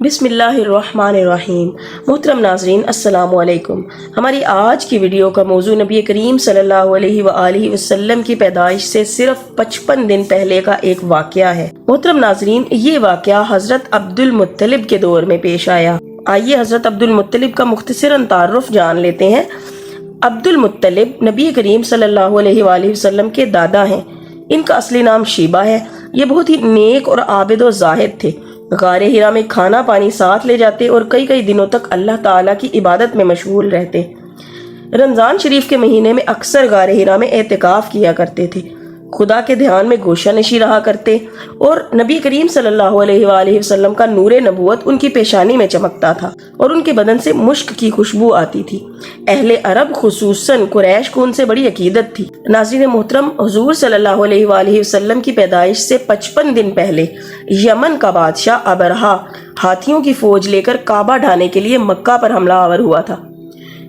بسم اللہ الرحمن الرحیم۔ محترم ناظرین السلام علیکم۔ ہماری آج کی ویڈیو کا موضوع نبی کریم صلی اللہ علیہ وآلہ وسلم کی پیدائش سے صرف 55 دن پہلے کا ایک واقعہ ہے۔ محترم ناظرین، یہ واقعہ حضرت عبد المطلب کے دور میں پیش آیا۔ آئیے حضرت عبد المطلب کا مختصراً تعارف جان لیتے ہیں۔ عبد المطلب نبی کریم صلی اللہ علیہ وآلہ وسلم کے دادا ہیں۔ ان کا اصلی نام شیبہ ہے۔ یہ بہت ہی نیک اور عابد و زاہد تھے۔ غار ہرا میں کھانا پانی ساتھ لے جاتے اور کئی دنوں تک اللہ تعالیٰ کی عبادت میں مشغول رہتے۔ رمضان شریف کے مہینے میں اکثر غار ہرا میں اعتکاف کیا کرتے تھے، خدا کے دھیان میں گوشہ نشی رہا کرتے اور نبی کریم صلی اللہ علیہ وآلہ وسلم کا نور نبوت ان کی پیشانی میں چمکتا تھا اور ان کے بدن سے مشک کی خوشبو آتی تھی۔ اہل عرب خصوصاً قریش کو ان سے بڑی عقیدت تھی۔ ناظرین محترم، حضور صلی اللہ علیہ وآلہ وسلم کی پیدائش سے 55 دن پہلے یمن کا بادشاہ ابرہا ہاتھیوں کی فوج لے کر کعبہ ڈھانے کے لیے مکہ پر حملہ آور ہوا تھا۔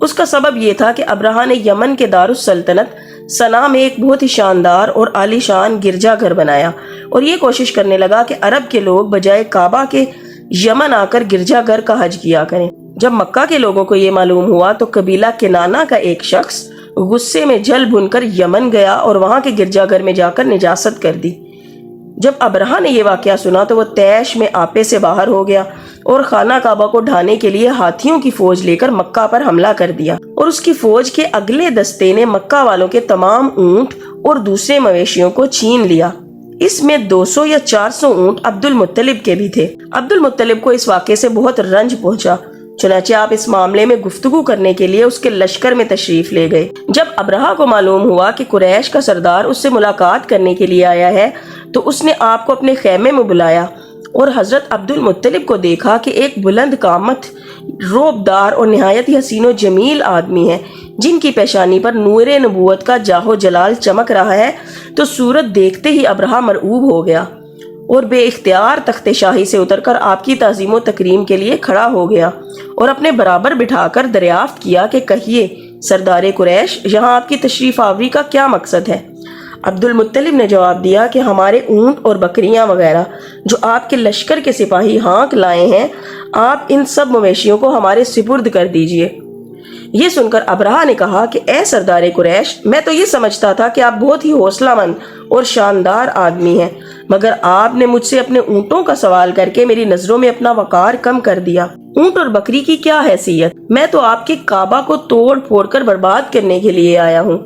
اس کا سبب یہ تھا کہ ابرہا نے یمن کے دارالسلطنت سنا میں ایک بہت ہی شاندار اور عالی شان گرجا گھر بنایا اور یہ کوشش کرنے لگا کہ عرب کے لوگ بجائے کعبہ کے یمن آ کر گرجا گھر کا حج کیا کریں۔ جب مکہ کے لوگوں کو یہ معلوم ہوا تو قبیلہ کنانہ کا ایک شخص غصے میں جل بھن کر یمن گیا اور وہاں کے گرجا گھر میں جا کر نجاست کر دی۔ جب ابرہا نے یہ واقعہ سنا تو وہ طیش میں آپے سے باہر ہو گیا اور خانہ کعبہ کو ڈھانے کے لیے ہاتھیوں کی فوج لے کر مکہ پر حملہ کر دیا اور اس کی فوج کے اگلے دستے نے مکہ والوں کے تمام اونٹ اور دوسرے مویشیوں کو چھین لیا۔ اس میں 200 یا 400 اونٹ عبد المطلب کے بھی تھے۔ عبد المطلب کو اس واقعے سے بہت رنج پہنچا، چنانچہ آپ اس معاملے میں گفتگو کرنے کے لیے اس کے لشکر میں تشریف لے گئے۔ جب ابرہا کو معلوم ہوا کہ قریش کا سردار اس سے ملاقات کرنے کے لیے آیا ہے تو اس نے آپ کو اپنے خیمے میں بلایا اور حضرت عبد المطلب کو دیکھا کہ ایک بلند قامت، روبدار اور نہایت ہی حسین و جمیل آدمی ہے جن کی پیشانی پر نور نبوت کا جاہ و جلال چمک رہا ہے، تو صورت دیکھتے ہی ابرہا مرعوب ہو گیا اور بے اختیار تخت شاہی سے اتر کر آپ کی تعظیم و تکریم کے لیے کھڑا ہو گیا اور اپنے برابر بٹھا کر دریافت کیا کہ کہیے سردار قریش، یہاں آپ کی تشریف آوری کا کیا مقصد ہے؟ عبد المطلب نے جواب دیا کہ ہمارے اونٹ اور بکریاں وغیرہ جو آپ کے لشکر کے سپاہی ہانک لائے ہیں، آپ ان سب مویشیوں کو ہمارے سپرد کر دیجئے۔ یہ سن کر ابرہا نے کہا کہ اے سردار قریش، میں تو یہ سمجھتا تھا کہ آپ بہت ہی حوصلہ مند اور شاندار آدمی ہیں، مگر آپ نے مجھ سے اپنے اونٹوں کا سوال کر کے میری نظروں میں اپنا وقار کم کر دیا۔ اونٹ اور بکری کی کیا حیثیت؟ میں تو آپ کے کعبہ کو توڑ پھوڑ کر برباد کرنے کے لیے آیا ہوں۔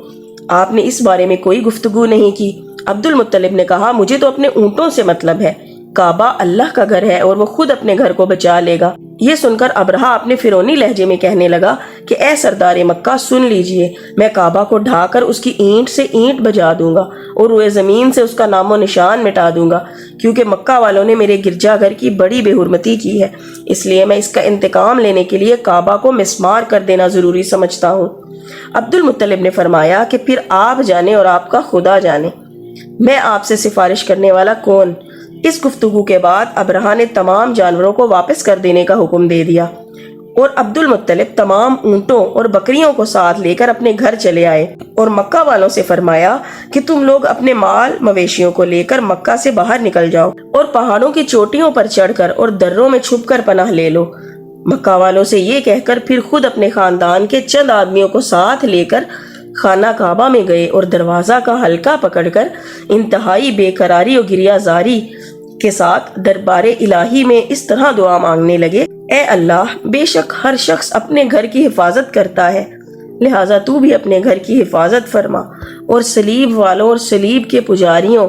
آپ نے اس بارے میں کوئی گفتگو نہیں کی۔ عبد المطلب نے کہا، مجھے تو اپنے اونٹوں سے مطلب ہے، کعبہ اللہ کا گھر ہے اور وہ خود اپنے گھر کو بچا لے گا۔ یہ سن کر ابرہا اپنے فرعونی لہجے میں کہنے لگا کہ اے سردار مکہ، سن لیجئے، میں کعبہ کو ڈھا کر اس کی اینٹ سے اینٹ بجا دوں گا اور روئے زمین سے اس کا نام و نشان مٹا دوں گا، کیونکہ مکہ والوں نے میرے گرجا گھر کی بڑی بے حرمتی کی ہے، اس لیے میں اس کا انتقام لینے کے لیے کعبہ کو مسمار کر دینا ضروری سمجھتا ہوں۔ عبد المطلب نے فرمایا کہ پھر آپ جانے اور آپ کا خدا جانے، میں آپ سے سفارش کرنے والا کون؟ اس گفتگو کے بعد ابرہا نے تمام جانوروں کو واپس کر دینے کا حکم دے دیا اور عبد المطلب تمام اونٹوں اور بکریوں کو ساتھ لے کر اپنے گھر چلے آئے اور مکہ والوں سے فرمایا کہ تم لوگ اپنے مال مویشیوں کو لے کر مکہ سے باہر نکل جاؤ اور پہاڑوں کی چوٹیوں پر چڑھ کر اور دروں میں چھپ کر پناہ لے لو۔ مکہ والوں سے یہ کہہ کر پھر خود اپنے خاندان کے چند آدمیوں کو ساتھ لے کر خانہ کعبہ میں گئے اور دروازہ کا حلقہ پکڑ کر انتہائی بے قراری اور گریہ زاری کے ساتھ دربار الہی میں اس طرح دعا مانگنے لگے، اے اللہ، بے شک ہر شخص اپنے گھر کی حفاظت کرتا ہے، لہٰذا تو بھی اپنے گھر کی حفاظت فرما اور صلیب والوں اور صلیب کے پجاریوں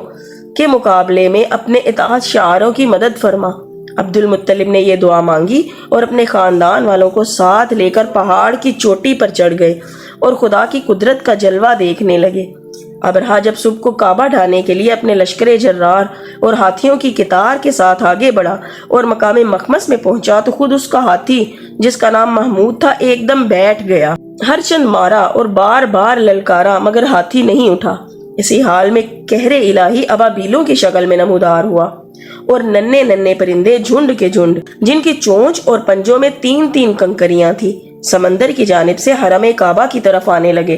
کے مقابلے میں اپنے اطاعت شعاروں کی مدد فرما۔ عبد المطلب نے یہ دعا مانگی اور اپنے خاندان والوں کو ساتھ لے کر پہاڑ کی چوٹی پر چڑھ گئے اور خدا کی قدرت کا جلوہ دیکھنے لگے۔ ابرہا جب صبح کو کعبہ ڈھانے کے لیے اپنے لشکر جرار اور ہاتھیوں کی قطار کے ساتھ آگے بڑھا اور مقام مخمس میں پہنچا تو خود اس کا ہاتھی، جس کا نام محمود تھا، ایک دم بیٹھ گیا۔ ہر چند مارا اور بار بار للکارا مگر ہاتھی نہیں اٹھا۔ اسی حال میں قہر الہی ابابیلوں کی شکل میں نمودار ہوا اور ننھے پرندے جھنڈ کے جھنڈ، جن کی چونچ اور پنجوں میں 3 کنکریاں تھی، سمندر کی جانب سے حرم کعبہ کی طرف آنے لگے۔